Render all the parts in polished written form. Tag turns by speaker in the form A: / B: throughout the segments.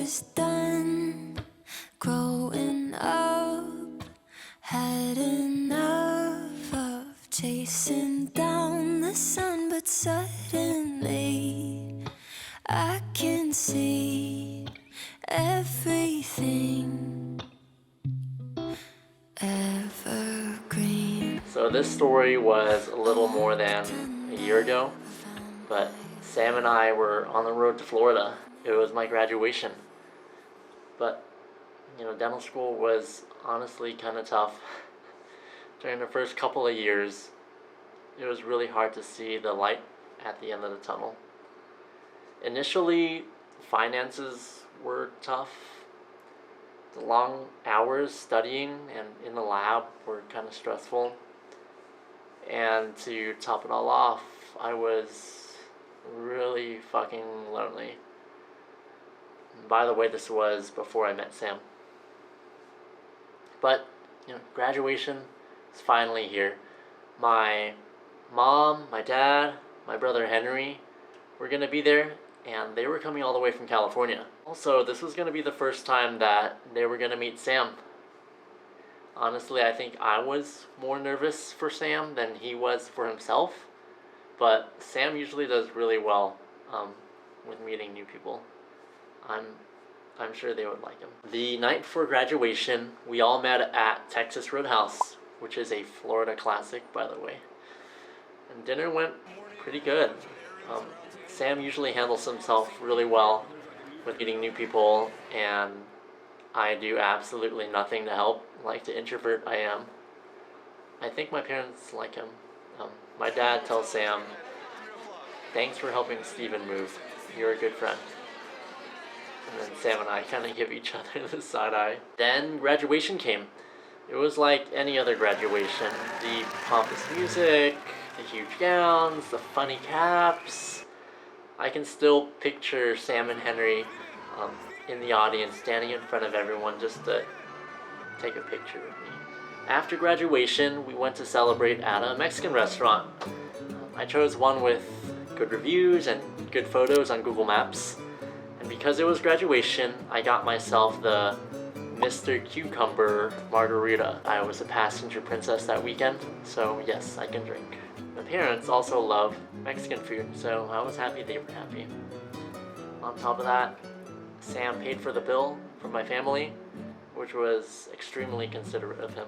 A: was done growing up. Had enough of chasing down the sun, but suddenly I can see everything. Evergreen.
B: So this story was a little more than a year ago, but Sam and I were on the road to Florida. It was my graduation. But, dental school was honestly kind of tough. During the first couple of years, it was really hard to see the light at the end of the tunnel. Initially, finances were tough. The long hours studying and in the lab were kind of stressful. And to top it all off, I was really fucking lonely. And by the way, this was before I met Sam. But, graduation is finally here. My mom, my dad, my brother Henry were going to be there, and they were coming all the way from California. Also, this was going to be the first time that they were going to meet Sam. Honestly, I think I was more nervous for Sam than he was for himself, but Sam usually does really well with meeting new people. I'm sure they would like him. The night before graduation, we all met at Texas Roadhouse, which is a Florida classic, by the way. And dinner went pretty good. Sam usually handles himself really well with meeting new people, and I do absolutely nothing to help, like the introvert I am. I think my parents like him. My dad tells Sam, "Thanks for helping Steven move. You're a good friend." And then Sam and I kind of give each other the side eye. Then graduation came. It was like any other graduation. The pompous music, the huge gowns, the funny caps. I can still picture Sam and Henry in the audience, standing in front of everyone just to take a picture with me. After graduation, we went to celebrate at a Mexican restaurant. I chose one with good reviews and good photos on Google Maps. And because it was graduation, I got myself the Mr. Cucumber margarita. I was a passenger princess that weekend, so yes, I can drink. My parents also love Mexican food, so I was happy they were happy. On top of that, Sam paid for the bill for my family, which was extremely considerate of him.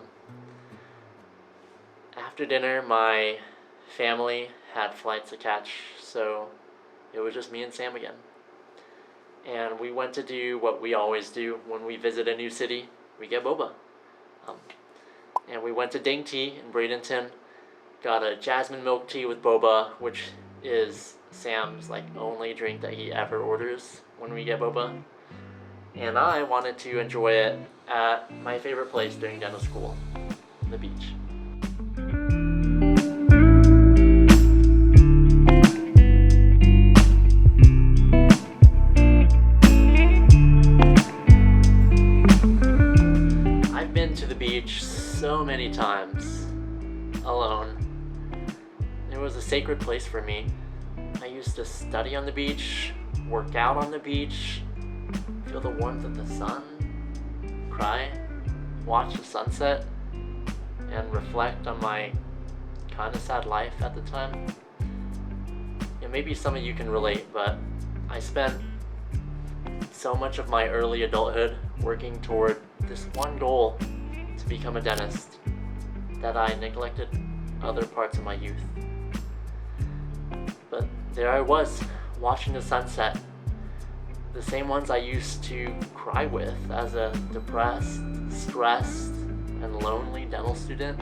B: After dinner, my family had flights to catch, so it was just me and Sam again. And we went to do what we always do when we visit a new city. We get boba. And we went to Ding Tea in Bradenton, got a jasmine milk tea with boba, which is Sam's only drink that he ever orders when we get boba. And I wanted to enjoy it at my favorite place during dental school, the beach. I've been to the beach so many times, alone. It was a sacred place for me. I used to study on the beach, work out on the beach, feel the warmth of the sun, cry, watch the sunset, and reflect on my kind of sad life at the time. Maybe some of you can relate, but I spent so much of my early adulthood working toward this one goal, to become a dentist, that I neglected other parts of my youth. But there I was, watching the sunset, the same ones I used to cry with as a depressed, stressed, and lonely dental student.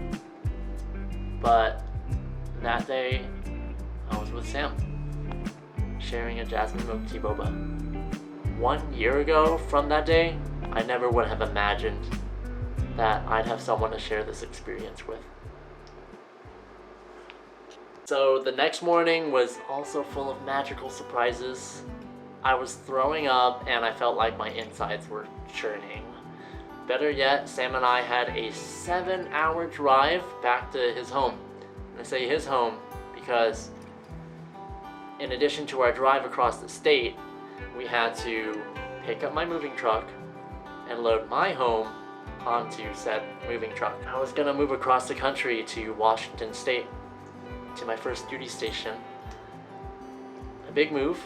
B: But that day, I was with Sam, sharing a jasmine milk tea boba. 1 year ago from that day, I never would have imagined that I'd have someone to share this experience with. So the next morning was also full of magical surprises. I was throwing up and I felt like my insides were churning. Better yet, Sam and I had a 7-hour drive back to his home. And I say his home because in addition to our drive across the state, we had to pick up my moving truck and load my home onto said moving truck. I was gonna move across the country to Washington State to my first duty station. A big move,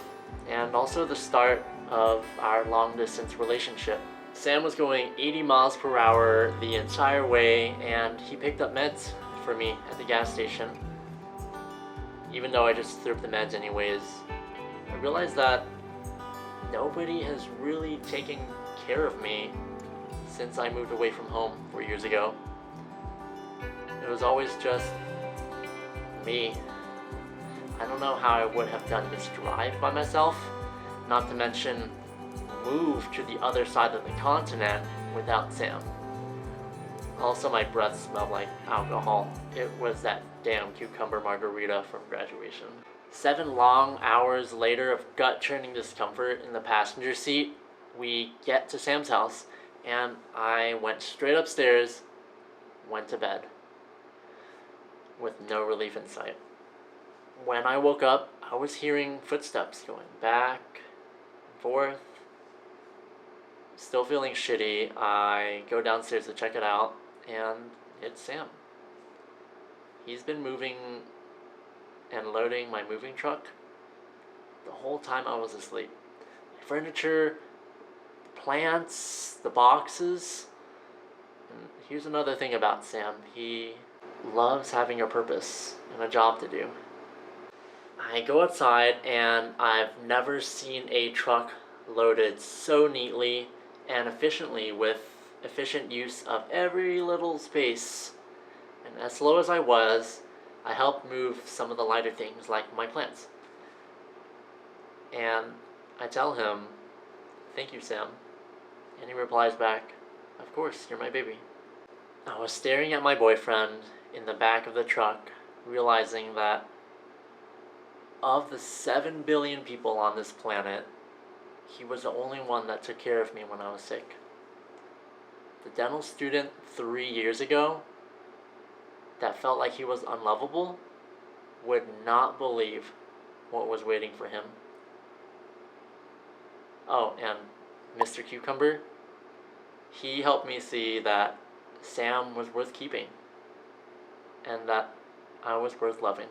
B: and also the start of our long distance relationship. Sam was going 80 miles per hour the entire way, and he picked up meds for me at the gas station. Even though I just threw up the meds anyways, I realized that nobody has really taken care of me since I moved away from home 4 years ago. It was always just me. I don't know how I would have done this drive by myself, not to mention move to the other side of the continent without Sam. Also, my breath smelled like alcohol. It was that damn cucumber margarita from graduation. 7 long hours later of gut-churning discomfort in the passenger seat, we get to Sam's house, and I went straight upstairs, went to bed, with no relief in sight. When I woke up, I was hearing footsteps going back and forth. Still feeling shitty, I go downstairs to check it out, and it's Sam. He's been moving and loading my moving truck the whole time I was asleep. My furniture, the plants, the boxes. And here's another thing about Sam. He loves having a purpose and a job to do. I go outside, and I've never seen a truck loaded so neatly and efficiently with efficient use of every little space. And as slow as I was, I helped move some of the lighter things like my plants. And I tell him, "Thank you, Sam." And he replies back, "Of course, you're my baby." I was staring at my boyfriend in the back of the truck, realizing that of the 7 billion people on this planet, he was the only one that took care of me when I was sick. The dental student 3 years ago that felt like he was unlovable would not believe what was waiting for him. Oh, and Mr. Cucumber, he helped me see that Sam was worth keeping and that I was worth loving.